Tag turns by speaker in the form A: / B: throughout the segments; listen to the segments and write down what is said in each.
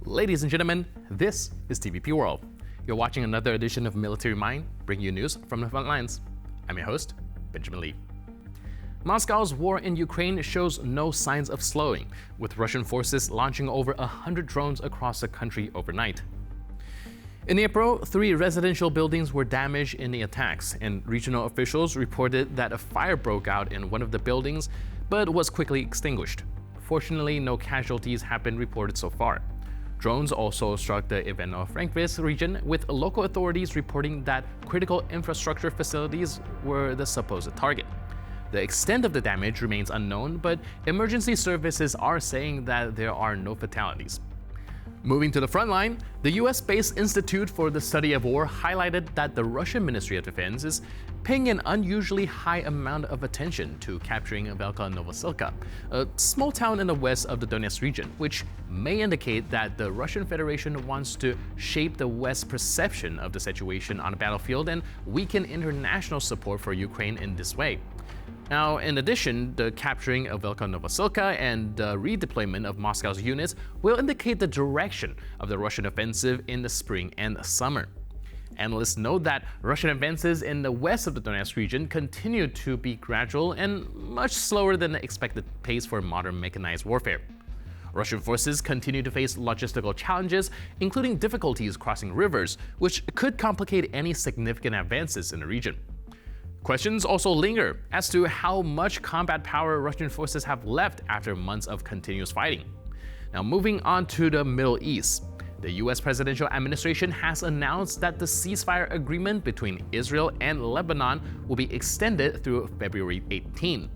A: Ladies and gentlemen, this is TVP World. You're watching another edition of Military Mind, bringing you news from the front lines. I'm your host, Benjamin Lee. Moscow's war in Ukraine shows no signs of slowing, with Russian forces launching over 100 drones across the country overnight. In April, 3 residential buildings were damaged in the attacks, and regional officials reported that a fire broke out in one of the buildings, but was quickly extinguished. Fortunately, no casualties have been reported so far. Drones also struck the Ivano-Frankivsk region, with local authorities reporting that critical infrastructure facilities were the supposed target. The extent of the damage remains unknown, but emergency services are saying that there are no fatalities. Moving to the front line, the US-based Institute for the Study of War highlighted that the Russian Ministry of Defense is paying an unusually high amount of attention to capturing Velika Novoselka, a small town in the west of the Donetsk region, which may indicate that the Russian Federation wants to shape the West's perception of the situation on the battlefield and weaken international support for Ukraine in this way. Now, in addition, the capturing of Velika Novoselka and the redeployment of Moscow's units will indicate the direction of the Russian offensive in the spring and summer. Analysts note that Russian advances in the west of the Donetsk region continue to be gradual and much slower than the expected pace for modern mechanized warfare. Russian forces continue to face logistical challenges, including difficulties crossing rivers, which could complicate any significant advances in the region. Questions also linger as to how much combat power Russian forces have left after months of continuous fighting. Now, moving on to the Middle East. The US presidential administration has announced that the ceasefire agreement between Israel and Lebanon will be extended through February 18.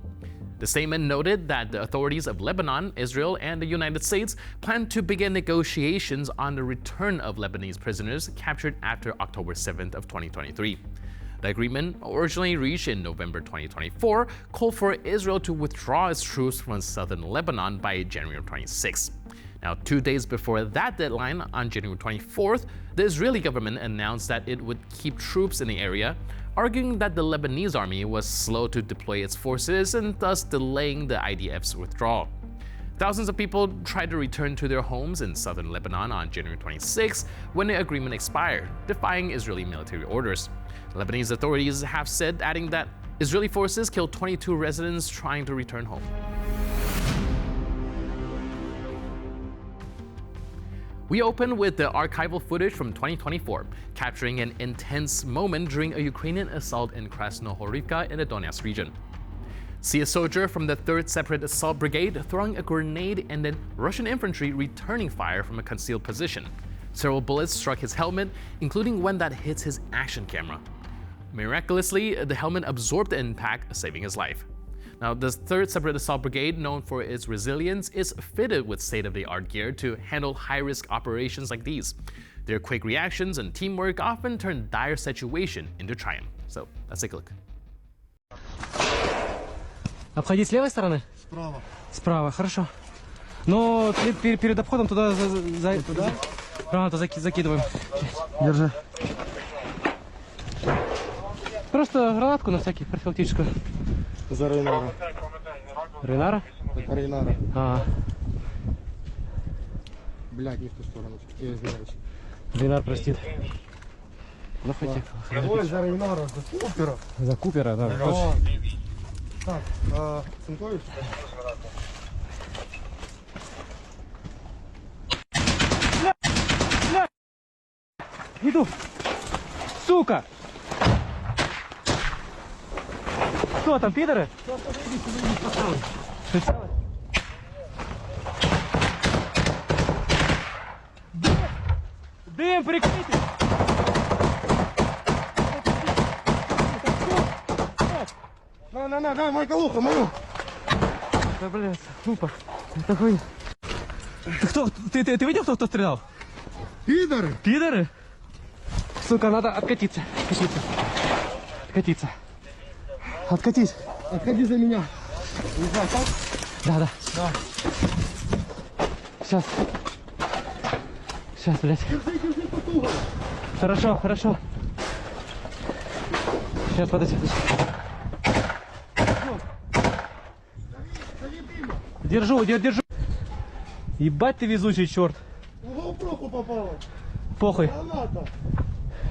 A: The statement noted that the authorities of Lebanon, Israel, and the United States plan to begin negotiations on the return of Lebanese prisoners captured after October 7th of 2023. The agreement, originally reached in November 2024, called for Israel to withdraw its troops from southern Lebanon by January 26. Now, 2 days before that deadline, on January 24th, the Israeli government announced that it would keep troops in the area, arguing that the Lebanese army was slow to deploy its forces and thus delaying the IDF's withdrawal. Thousands of people tried to return to their homes in southern Lebanon on January 26 when the agreement expired, defying Israeli military orders. Lebanese authorities have said, adding that Israeli forces killed 22 residents trying to return home. We open with the archival footage from 2024, capturing an intense moment during a Ukrainian assault in Krasnohorivka in the Donetsk region. See a soldier from the 3rd Separate Assault Brigade throwing a grenade and then Russian infantry returning fire from a concealed position. Several bullets struck his helmet, including one that hits his action camera. Miraculously, the helmet absorbed the impact, saving his life. Now, the 3rd Separate Assault Brigade, known for its resilience, is fitted with state-of-the-art gear to handle high-risk operations like these. Their quick reactions and teamwork often turn dire situation into triumph. So, let's take a look.
B: Обходить с левой стороны?
C: Справа.
B: Справа, хорошо. Но перед обходом туда,
C: Туда?
B: гранату закидываем.
C: Держи.
B: Просто гранатку на всякий, профилактическую.
C: За Рейнара.
B: Рейнара?
C: Это Рейнара.
B: А,
C: Блядь, не в ту сторону. Я извиняюсь.
B: Рейнар простит. Заходите.
C: Ой, за Рейнара, за Купера.
B: За Купера, да.
C: О. Так, Цинкович?
B: Иду. Сука! Кто там, пидоры? Прицелы? Дым, прикрытие!
C: На, мой колуха, мою!
B: Да, блядь, опа. Такой... Ты видел, кто стрелял?
C: Пидоры!
B: Пидоры? Сука, надо откатиться. Откатиться. Откатись.
C: Отходи за меня. Не знаю, так?
B: Да.
C: Да.
B: Сейчас, блядь.
C: Держи потуго.
B: Хорошо. Сейчас, подожди. Держу. Ебать ты везучий, черт.
C: В GoPro попало.
B: Похуй.
C: Граната.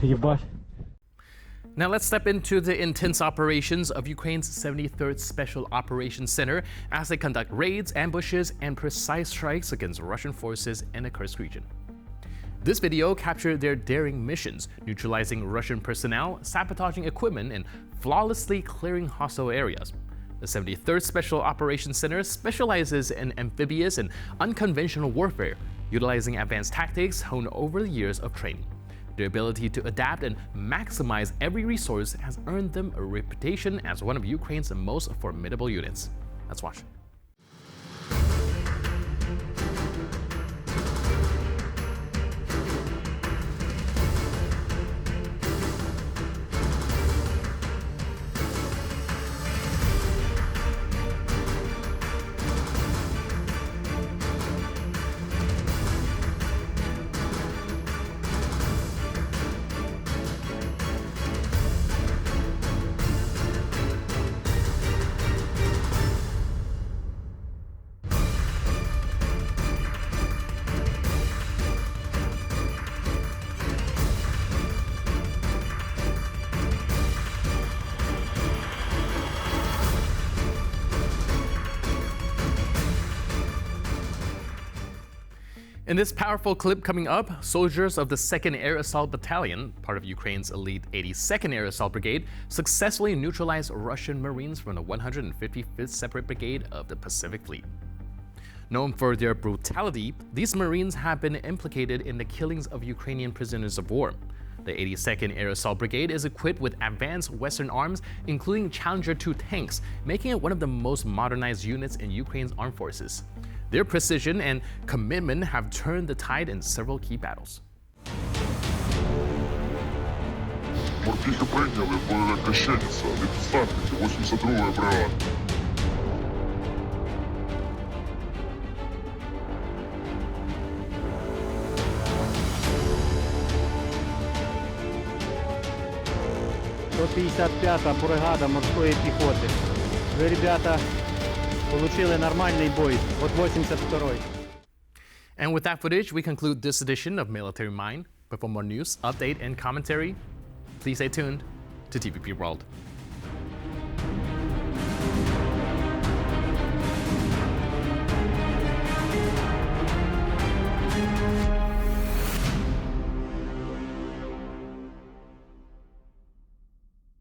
B: Ебать.
A: Now let's step into the intense operations of Ukraine's 73rd Special Operations Center as they conduct raids, ambushes, and precise strikes against Russian forces in the Kursk region. This video captured their daring missions, neutralizing Russian personnel, sabotaging equipment, and flawlessly clearing hostile areas. The 73rd Special Operations Center specializes in amphibious and unconventional warfare, utilizing advanced tactics honed over the years of training. Their ability to adapt and maximize every resource has earned them a reputation as one of Ukraine's most formidable units. Let's watch. In this powerful clip coming up, soldiers of the 2nd Air Assault Battalion, part of Ukraine's elite 82nd Air Assault Brigade, successfully neutralized Russian Marines from the 155th Separate Brigade of the Pacific Fleet. Known for their brutality, these Marines have been implicated in the killings of Ukrainian prisoners of war. The 82nd Air Assault Brigade is equipped with advanced Western arms, including Challenger 2 tanks, making it one of the most modernized units in Ukraine's armed forces. Their precision and commitment have turned the tide in several key battles.
D: Морпіхи прийняли бойове Крещениця від десантників 82-ї бригади.
B: Та бригада морської піхоти. Ви, ребята, получили нормальний бой от 82-й.
A: And with that footage, we conclude this edition of Military Mind. But for more news, update, and commentary, please stay tuned to TVP World.